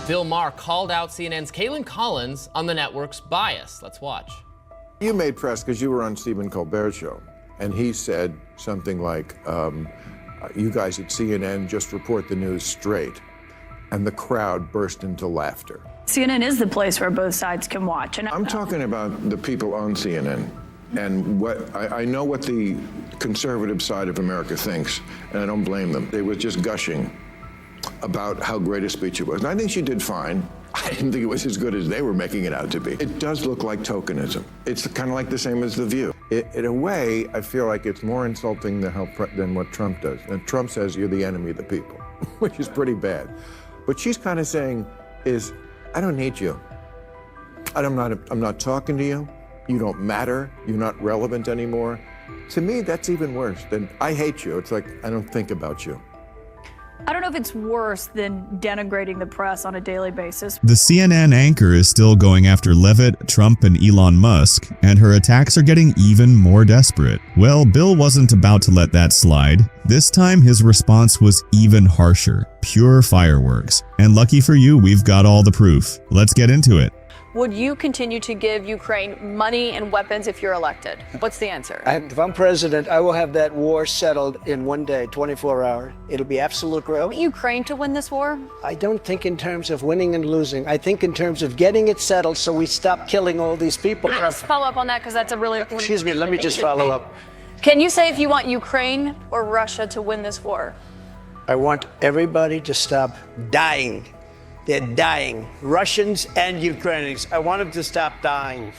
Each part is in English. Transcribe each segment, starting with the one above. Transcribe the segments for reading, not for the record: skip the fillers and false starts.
Bill Maher called out CNN's Kaitlan Collins on the network's bias. Let's watch. You made press because you were on Stephen Colbert's show, and he said something like, you guys at CNN just report the news straight, and the crowd burst into laughter. CNN is the place where both sides can watch. And I'm talking about the people on CNN, and what I know what the conservative side of America thinks, and I don't blame them. They were just gushing about how great a speech it was. And I think she did fine. I didn't think it was as good as they were making it out to be. It does look like tokenism. It's kind of like the same as The View. In a way, I feel like it's more insulting than what Trump does. And Trump says you're the enemy of the people, which is pretty bad. What she's kind of saying is, I don't need you. I'm not talking to you. You don't matter. You're not relevant anymore. To me, that's even worse than I hate you. It's like, I don't think about you. I don't know if it's worse than denigrating the press on a daily basis. The CNN anchor is still going after Levitt, Trump, and Elon Musk, and her attacks are getting even more desperate. Well, Bill wasn't about to let that slide. This time, his response was even harsher. Pure fireworks. And lucky for you, we've got all the proof. Let's get into it. Would you continue to give Ukraine money and weapons if you're elected? What's the answer? If I'm president, I will have that war settled in one day, 24 hours. It'll be absolute growth. Want Ukraine to win this war? I don't think in terms of winning and losing. I think in terms of getting it settled so we stop killing all these people. Let's follow up on that because that's a really... Excuse me, let me just follow up. Can you say if you want Ukraine or Russia to win this war? I want everybody to stop dying. They're dying. Russians and Ukrainians. I want them to stop dying.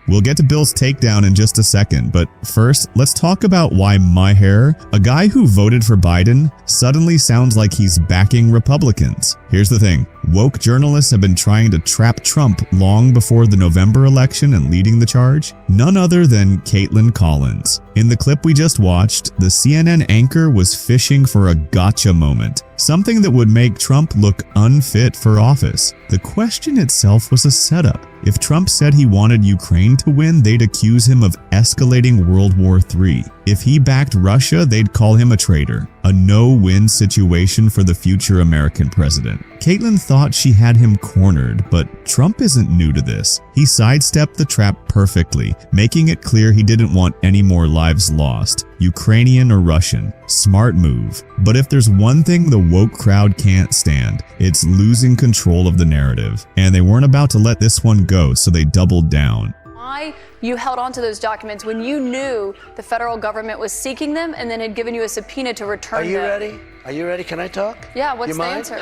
We'll get to Bill's takedown in just a second, but first, let's talk about why Maher, a guy who voted for Biden, suddenly sounds like he's backing Republicans. Here's the thing. Woke journalists have been trying to trap Trump long before the November election, and leading the charge? None other than Kaitlan Collins. In the clip we just watched, the CNN anchor was fishing for a gotcha moment, something that would make Trump look unfit for office. The question itself was a setup. If Trump said he wanted Ukraine to win, they'd accuse him of escalating World War III. If he backed Russia, they'd call him a traitor. A no-win situation for the future American president. Kaitlan thought she had him cornered, but Trump isn't new to this. He sidestepped the trap perfectly, making it clear he didn't want any more lives lost, Ukrainian or Russian. Smart move. But if there's one thing the woke crowd can't stand, it's losing control of the narrative. And they weren't about to let this one go, so they doubled down. Why you held on to those documents when you knew the federal government was seeking them and then had given you a subpoena to return them? Are you ready? Are you ready? Can I talk? Yeah, what's you the mind? answer?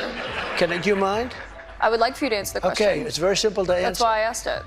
Do you mind? I would like for you to answer the question. Okay, it's very simple to answer. That's why I asked it.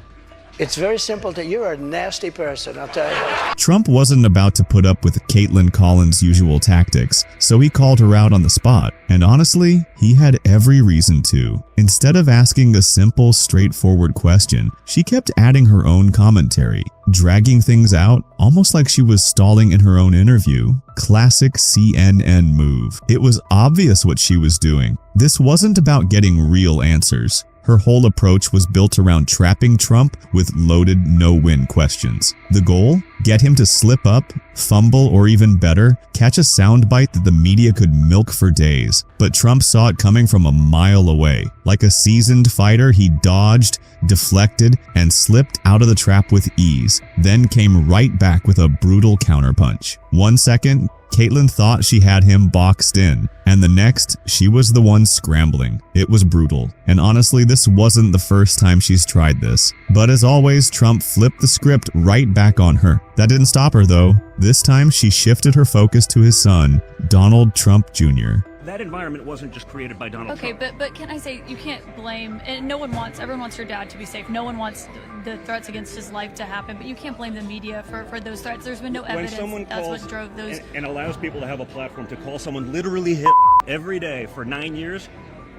It's very simple you're a nasty person, I'll tell you. Trump wasn't about to put up with Kaitlan Collins' usual tactics, so he called her out on the spot. And honestly, he had every reason to. Instead of asking a simple, straightforward question, she kept adding her own commentary, dragging things out, almost like she was stalling in her own interview. Classic CNN move. It was obvious what she was doing. This wasn't about getting real answers. Her whole approach was built around trapping Trump with loaded no-win questions. The goal? Get him to slip up, fumble, or even better, catch a soundbite that the media could milk for days. But Trump saw it coming from a mile away. Like a seasoned fighter, he dodged, deflected, and slipped out of the trap with ease, then came right back with a brutal counterpunch. 1 second, Kaitlan thought she had him boxed in, and the next, she was the one scrambling. It was brutal, and honestly, this wasn't the first time she's tried this. But as always, Trump flipped the script right back on her. That didn't stop her though. This time, she shifted her focus to his son, Donald Trump Jr. That environment wasn't just created by Donald Trump. Okay, but can I say, you can't blame, and everyone wants your dad to be safe. No one wants the threats against his life to happen, but you can't blame the media for those threats. There's been no evidence that's what drove those. And allows people to have a platform to call someone literally hit every day for 9 years,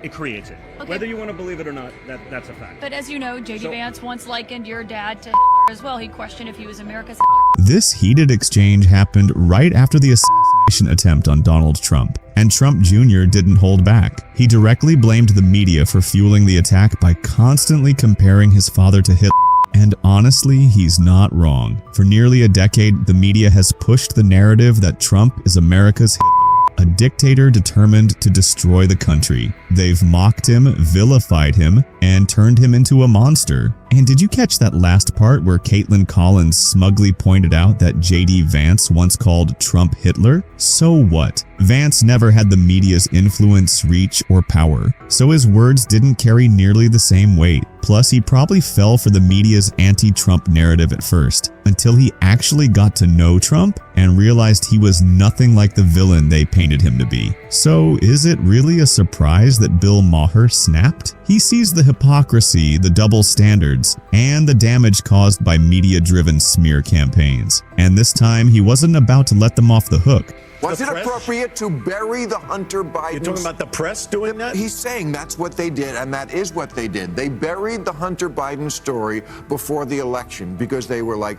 it creates it. Okay. Whether you want to believe it or not, that's a fact. But as you know, J.D. Vance once likened your dad to as well. He questioned if he was America's. This heated exchange happened right after the assassination attempt on Donald Trump, and Trump Jr. didn't hold back. He directly blamed the media for fueling the attack by constantly comparing his father to Hitler. And honestly, he's not wrong. For nearly a decade, the media has pushed the narrative that Trump is America's Hitler. a dictator determined to destroy the country. They've mocked him, vilified him, and turned him into a monster. And did you catch that last part where Kaitlan Collins smugly pointed out that J.D. Vance once called Trump Hitler? So what? Vance never had the media's influence, reach, or power, so his words didn't carry nearly the same weight. Plus, he probably fell for the media's anti-Trump narrative at first, until he actually got to know Trump and realized he was nothing like the villain they painted him to be. So, is it really a surprise that Bill Maher snapped? He sees the hypocrisy, the double standards, and the damage caused by media-driven smear campaigns. And this time, he wasn't about to let them off the hook. Was it appropriate to bury the Hunter Biden? You're talking about the press doing that? He's saying that's what they did, and that is what they did. They buried the Hunter Biden story before the election because they were like,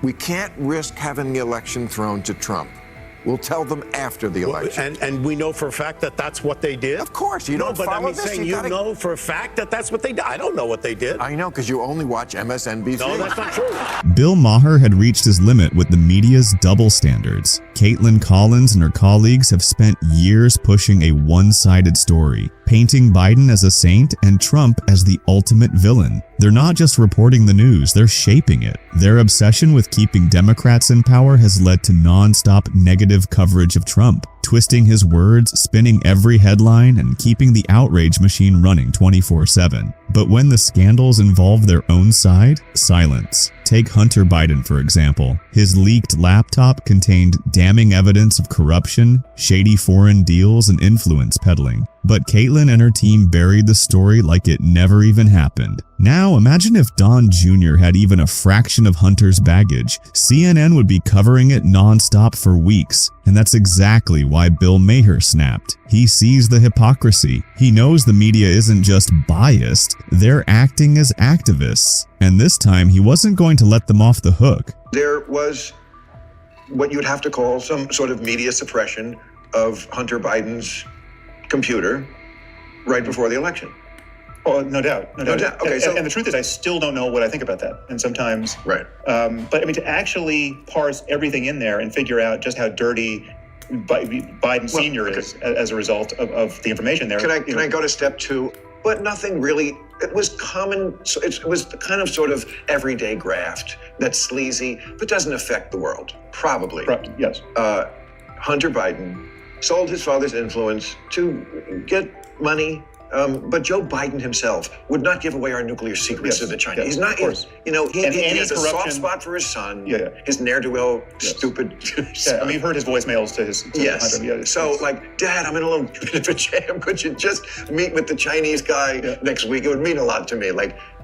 we can't risk having the election thrown to Trump. We'll tell them after the election. And we know for a fact that that's what they did? Of course. You don't but follow I'm this. saying you know for a fact that that's what they did. I don't know what they did. I know, because you only watch MSNBC. No, that's not true. Bill Maher had reached his limit with the media's double standards. Kaitlan Collins and her colleagues have spent years pushing a one-sided story, painting Biden as a saint and Trump as the ultimate villain. They're not just reporting the news, they're shaping it. Their obsession with keeping Democrats in power has led to non-stop negative coverage of Trump, twisting his words, spinning every headline, and keeping the outrage machine running 24/7. But when the scandals involve their own side, silence. Take Hunter Biden, for example. His leaked laptop contained damning evidence of corruption, shady foreign deals, and influence peddling. But Kaitlan and her team buried the story like it never even happened. Now, imagine if Don Jr. had even a fraction of Hunter's baggage. CNN would be covering it non-stop for weeks. And that's exactly why Bill Maher snapped. He sees the hypocrisy. He knows the media isn't just biased, they're acting as activists. And this time, he wasn't going to let them off the hook. There was what you'd have to call some sort of media suppression of Hunter Biden's computer right before the election. Oh, no doubt. No doubt. Okay, and the truth is, I still don't know what I think about that. And sometimes, right. But I mean, to actually parse everything in there and figure out just how dirty Biden Sr. is as a result of the information there. Can I go to step two? But nothing really. It was common. It was the kind of sort of everyday graft that's sleazy, but doesn't affect the world. Probably. Yes. Hunter Biden sold his father's influence to get money. But Joe Biden himself would not give away our nuclear secrets to the Chinese. He's not, he has a soft spot for his son. His ne'er-do-well, stupid. I mean, you've heard his voicemails to his. Hunter. So, like, Dad, I'm in a little bit of a jam. Could you just meet with the Chinese guy next week? It would mean a lot to me.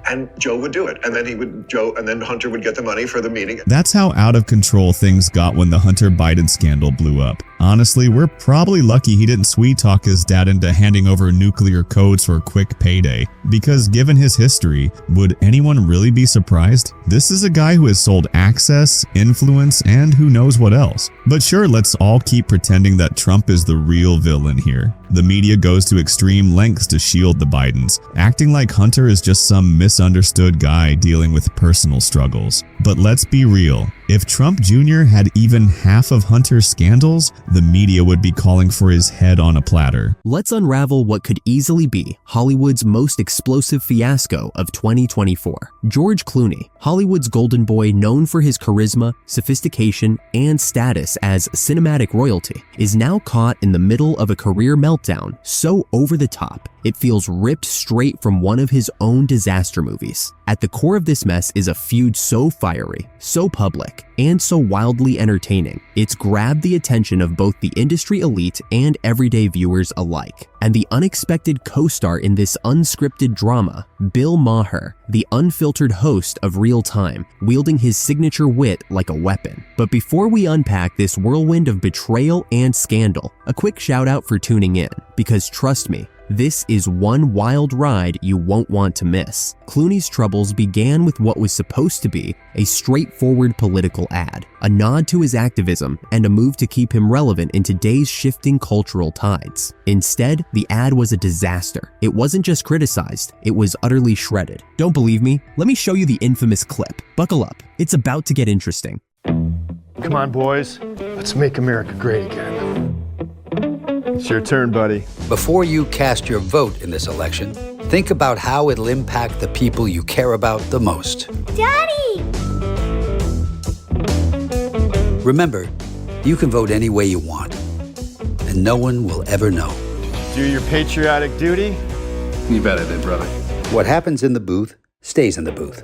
And Joe would do it, and then Hunter would get the money for the meeting. That's how out of control things got when the Hunter Biden scandal blew up. Honestly, we're probably lucky he didn't sweet-talk his dad into handing over nuclear codes for a quick payday. Because given his history, would anyone really be surprised? This is a guy who has sold access, influence, and who knows what else. But sure, let's all keep pretending that Trump is the real villain here. The media goes to extreme lengths to shield the Bidens, acting like Hunter is just some misunderstood guy dealing with personal struggles. But let's be real. If Trump Jr. had even half of Hunter's scandals, the media would be calling for his head on a platter. Let's unravel what could easily be Hollywood's most explosive fiasco of 2024. George Clooney, Hollywood's golden boy known for his charisma, sophistication, and status as cinematic royalty, is now caught in the middle of a career meltdown so over the top, it feels ripped straight from one of his own disaster movies. At the core of this mess is a feud so fiery, so public, and so wildly entertaining, it's grabbed the attention of both the industry elite and everyday viewers alike. And the unexpected co-star in this unscripted drama, Bill Maher, the unfiltered host of Real Time, wielding his signature wit like a weapon. But before we unpack this whirlwind of betrayal and scandal, a quick shout out for tuning in, because trust me, this is one wild ride you won't want to miss. Clooney's troubles began with what was supposed to be a straightforward political ad, a nod to his activism, and a move to keep him relevant in today's shifting cultural tides. Instead, the ad was a disaster. It wasn't just criticized, it was utterly shredded. Don't believe me? Let me show you the infamous clip. Buckle up, it's about to get interesting. Come on, boys, let's make America great again. It's your turn, buddy. Before you cast your vote in this election, think about how it'll impact the people you care about the most. Daddy! Remember, you can vote any way you want, and no one will ever know. Do your patriotic duty. You bet I did, brother. What happens in the booth stays in the booth.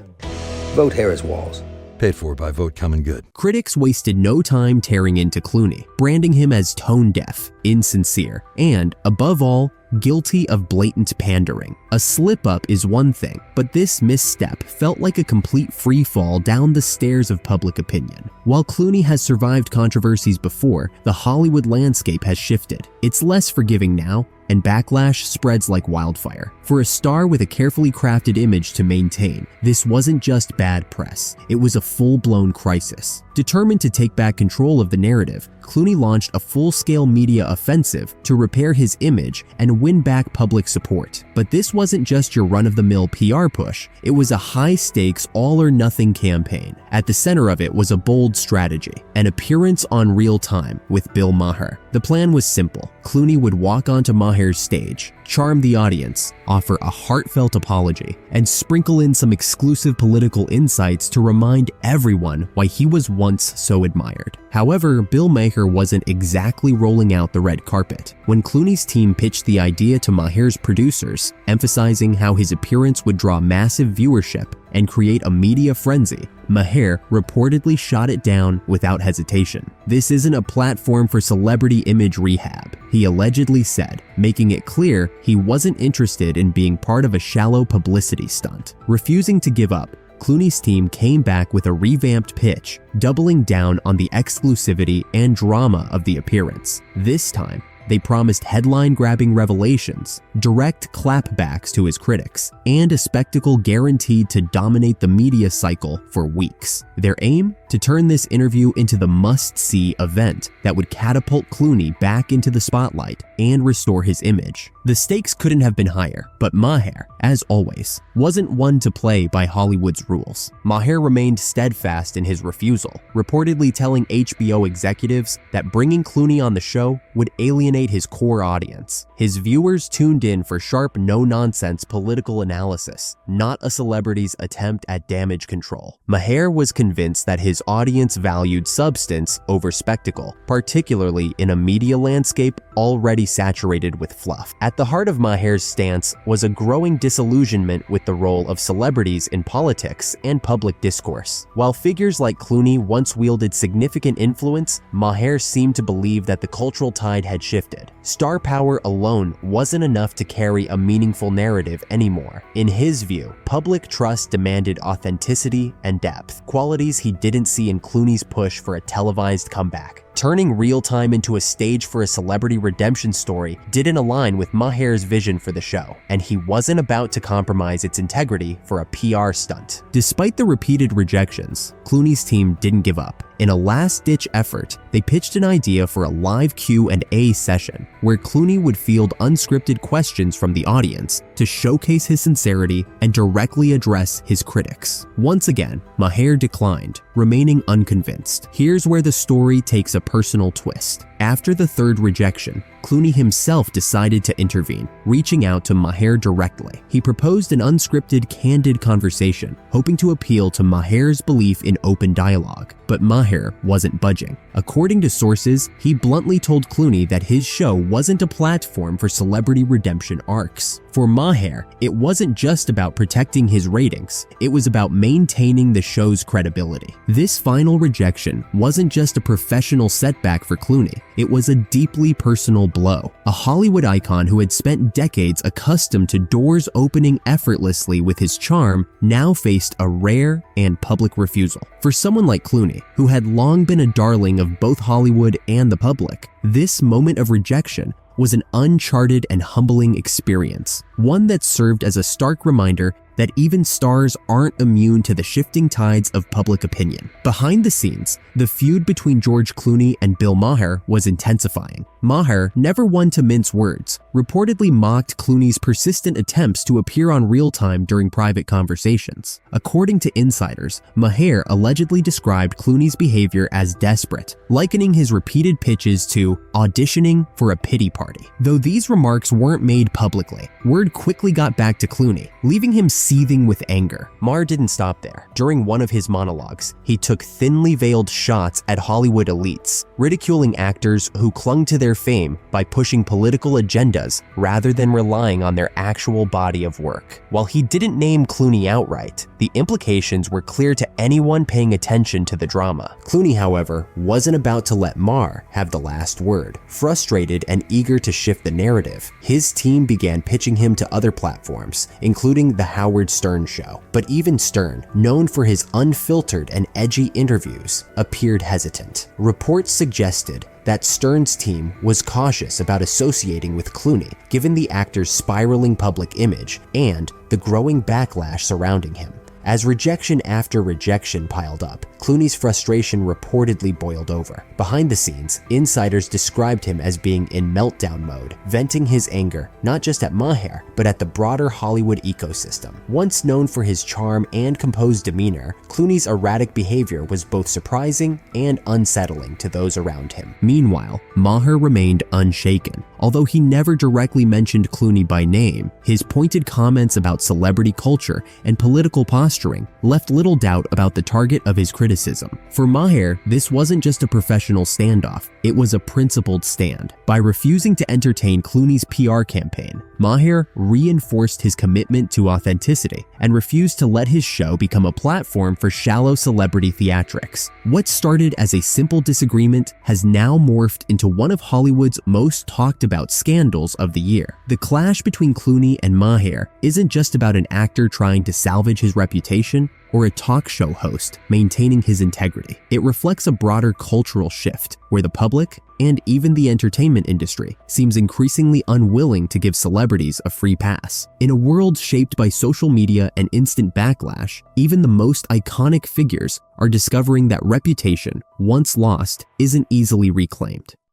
Vote Harris Walls. Paid for by Vote Common Good. Critics wasted no time tearing into Clooney, branding him as tone-deaf, insincere, and, above all, guilty of blatant pandering. A slip-up is one thing, but this misstep felt like a complete free-fall down the stairs of public opinion. While Clooney has survived controversies before, the Hollywood landscape has shifted. It's less forgiving now, and backlash spreads like wildfire. For a star with a carefully crafted image to maintain, this wasn't just bad press, it was a full-blown crisis. Determined to take back control of the narrative, Clooney launched a full-scale media offensive to repair his image and win back public support. But this wasn't just your run-of-the-mill PR push, it was a high-stakes, all-or-nothing campaign. At the center of it was a bold strategy, an appearance on Real Time with Bill Maher. The plan was simple. Clooney would walk onto Maher's stage, charm the audience, offer a heartfelt apology, and sprinkle in some exclusive political insights to remind everyone why he was once so admired. However, Bill Maher wasn't exactly rolling out the red carpet. When Clooney's team pitched the idea to Maher's producers, emphasizing how his appearance would draw massive viewership and create a media frenzy, Maher reportedly shot it down without hesitation. "This isn't a platform for celebrity image rehab," he allegedly said, making it clear he wasn't interested in being part of a shallow publicity stunt. Refusing to give up, Clooney's team came back with a revamped pitch, doubling down on the exclusivity and drama of the appearance. This time, they promised headline-grabbing revelations, direct clapbacks to his critics, and a spectacle guaranteed to dominate the media cycle for weeks. Their aim? To turn this interview into the must-see event that would catapult Clooney back into the spotlight and restore his image. The stakes couldn't have been higher, but Maher, as always, wasn't one to play by Hollywood's rules. Maher remained steadfast in his refusal, reportedly telling HBO executives that bringing Clooney on the show would alienate his core audience. His viewers tuned in for sharp, no-nonsense political analysis, not a celebrity's attempt at damage control. Maher was convinced that his audience valued substance over spectacle, particularly in a media landscape already saturated with fluff. At the heart of Maher's stance was a growing disillusionment with the role of celebrities in politics and public discourse. While figures like Clooney once wielded significant influence, Maher seemed to believe that the cultural tide had shifted. Star power alone wasn't enough to carry a meaningful narrative anymore. In his view, public trust demanded authenticity and depth, qualities he didn't see in Clooney's push for a televised comeback. Turning Real Time into a stage for a celebrity redemption story didn't align with Maher's vision for the show, and he wasn't about to compromise its integrity for a PR stunt. Despite the repeated rejections, Clooney's team didn't give up. In a last-ditch effort, they pitched an idea for a live Q&A session where Clooney would field unscripted questions from the audience to showcase his sincerity and directly address his critics. Once again, Maher declined, remaining unconvinced. Here's where the story takes a personal twist. After the third rejection, Clooney himself decided to intervene, reaching out to Maher directly. He proposed an unscripted, candid conversation, hoping to appeal to Maher's belief in open dialogue. But Maher wasn't budging. According to sources, he bluntly told Clooney that his show wasn't a platform for celebrity redemption arcs. For Maher, it wasn't just about protecting his ratings, it was about maintaining the show's credibility. This final rejection wasn't just a professional setback for Clooney, it was a deeply personal blow. A Hollywood icon who had spent decades accustomed to doors opening effortlessly with his charm now faced a rare and public refusal. For someone like Clooney, who had long been a darling of both Hollywood and the public, this moment of rejection was an uncharted and humbling experience, one that served as a stark reminder that even stars aren't immune to the shifting tides of public opinion. Behind the scenes, the feud between George Clooney and Bill Maher was intensifying. Maher, never one to mince words, reportedly mocked Clooney's persistent attempts to appear on Real Time during private conversations. According to insiders, Maher allegedly described Clooney's behavior as desperate, likening his repeated pitches to auditioning for a pity party. Though these remarks weren't made publicly, word quickly got back to Clooney, leaving him seething with anger. Maher didn't stop there. During one of his monologues, he took thinly veiled shots at Hollywood elites, ridiculing actors who clung to their fame by pushing political agendas rather than relying on their actual body of work. While he didn't name Clooney outright, the implications were clear to anyone paying attention to the drama. Clooney, however, wasn't about to let Maher have the last word. Frustrated and eager to shift the narrative, his team began pitching him to other platforms, including The Howard Stern Show. But even Stern, known for his unfiltered and edgy interviews, appeared hesitant. Reports suggested that Stern's team was cautious about associating with Clooney, given the actor's spiraling public image and the growing backlash surrounding him. As rejection after rejection piled up, Clooney's frustration reportedly boiled over. Behind the scenes, insiders described him as being in meltdown mode, venting his anger not just at Maher, but at the broader Hollywood ecosystem. Once known for his charm and composed demeanor, Clooney's erratic behavior was both surprising and unsettling to those around him. Meanwhile, Maher remained unshaken. Although he never directly mentioned Clooney by name, his pointed comments about celebrity culture and political posturing left little doubt about the target of his criticism. For Maher, this wasn't just a professional standoff, it was a principled stand. By refusing to entertain Clooney's PR campaign, Maher reinforced his commitment to authenticity and refused to let his show become a platform for shallow celebrity theatrics. What started as a simple disagreement has now morphed into one of Hollywood's most talked about scandals of the year. The clash between Clooney and Maher isn't just about an actor trying to salvage his reputation or a talk show host maintaining his integrity. It reflects a broader cultural shift where the public and even the entertainment industry seems increasingly unwilling to give celebrities a free pass. In a world shaped by social media and instant backlash, even the most iconic figures are discovering that reputation, once lost, isn't easily reclaimed.